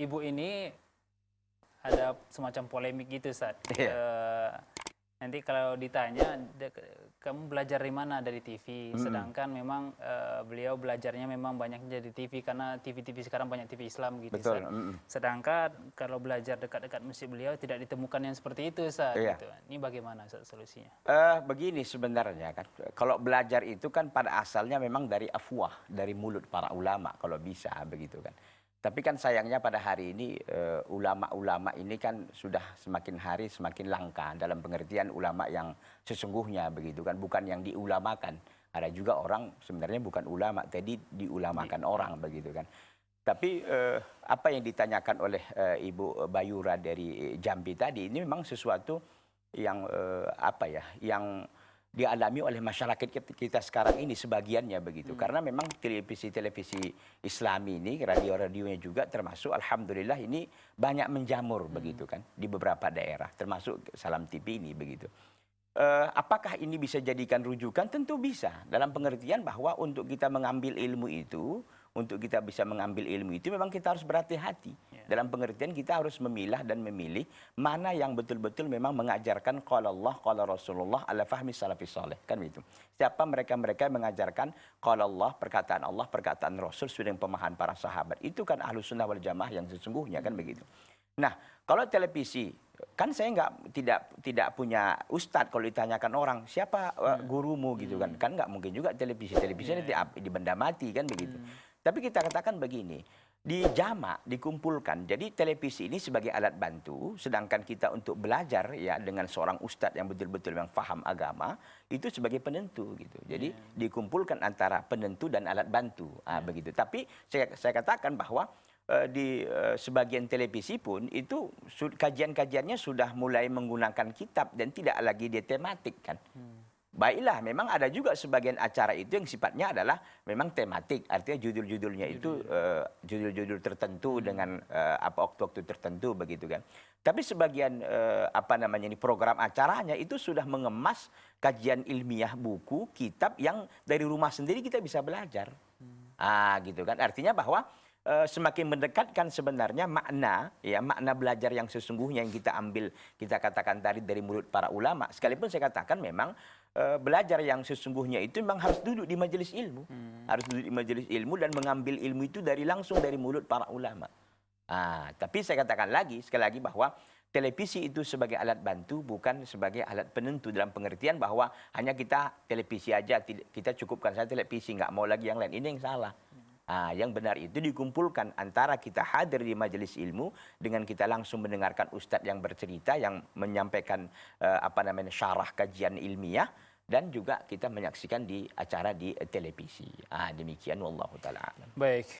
ibu ini ada semacam polemik gitu, Ustaz. Nanti kalau ditanya, kamu belajar dari mana? Dari TV. Sedangkan memang beliau belajarnya memang banyaknya dari TV, karena TV-TV sekarang banyak TV Islam gitu, Betul. Ustaz. Sedangkan kalau belajar dekat-dekat masjid beliau tidak ditemukan yang seperti itu, Ustaz. Iya. Gitu. Ini bagaimana, Ustaz, solusinya? Begini sebenarnya kan, kalau belajar itu kan pada asalnya memang dari afwah, dari mulut para ulama kalau bisa begitu kan. Tapi kan sayangnya pada hari ini ulama-ulama ini kan sudah semakin hari semakin langka dalam pengertian ulama yang sesungguhnya begitu kan, bukan yang diulamakan. Ada juga orang sebenarnya bukan ulama, tadi diulamakan orang begitu kan. Tapi apa yang ditanyakan oleh Ibu Bayura dari Jambi tadi ini memang sesuatu yang yang dialami oleh masyarakat kita sekarang ini sebagiannya begitu. Karena memang televisi-televisi Islami ini, radio-radionya juga termasuk alhamdulillah ini banyak menjamur begitu kan di beberapa daerah, termasuk Salam TV ini begitu. Apakah ini bisa jadikan rujukan? Tentu bisa. Dalam pengertian bahwa untuk kita mengambil ilmu itu, untuk kita bisa mengambil ilmu itu memang kita harus berhati-hati. Dalam pengertian kita harus memilah dan memilih mana yang betul-betul memang mengajarkan qala Allah, qala Rasulullah ala fahmi salafis saleh, kan begitu. Siapa mereka-mereka yang mengajarkan qala Allah, perkataan Rasul sesuai dengan pemahaman para sahabat. Itu kan Ahlus Sunnah wal Jamaah yang sesungguhnya kan begitu. Nah, kalau televisi kan saya tidak punya ustadz kalau ditanyakan orang siapa gurumu gitu kan nggak mungkin juga televisi di benda mati kan begitu. Tapi kita katakan begini, di jamak dikumpulkan. Jadi televisi ini sebagai alat bantu, sedangkan kita untuk belajar ya dengan seorang ustadz yang betul-betul yang paham agama itu sebagai penentu gitu. Jadi dikumpulkan antara penentu dan alat bantu begitu. Tapi saya katakan bahwa di sebagian televisi pun itu kajian-kajiannya sudah mulai menggunakan kitab dan tidak lagi dia tematik kan. Baiklah, memang ada juga sebagian acara itu yang sifatnya adalah memang tematik, artinya judul-judulnya itu judul-judul tertentu dengan waktu-waktu tertentu begitu kan. Tapi sebagian ini program acaranya itu sudah mengemas kajian ilmiah buku, kitab yang dari rumah sendiri kita bisa belajar. Gitu kan. Artinya bahwa semakin mendekatkan sebenarnya makna belajar yang sesungguhnya yang kita ambil, kita katakan tadi dari mulut para ulama. Sekalipun saya katakan memang belajar yang sesungguhnya itu memang harus duduk di majelis ilmu. Harus duduk di majelis ilmu dan mengambil ilmu itu langsung dari mulut para ulama. Tapi saya katakan sekali lagi bahwa televisi itu sebagai alat bantu bukan sebagai alat penentu, dalam pengertian bahwa hanya kita televisi aja, kita cukupkan saja televisi, nggak mau lagi yang lain. Ini yang salah. Yang benar itu dikumpulkan antara kita hadir di majelis ilmu dengan kita langsung mendengarkan ustadz yang bercerita, yang menyampaikan syarah kajian ilmiah, dan juga kita menyaksikan di acara di televisi. Demikian wallahu taala alam. Baik.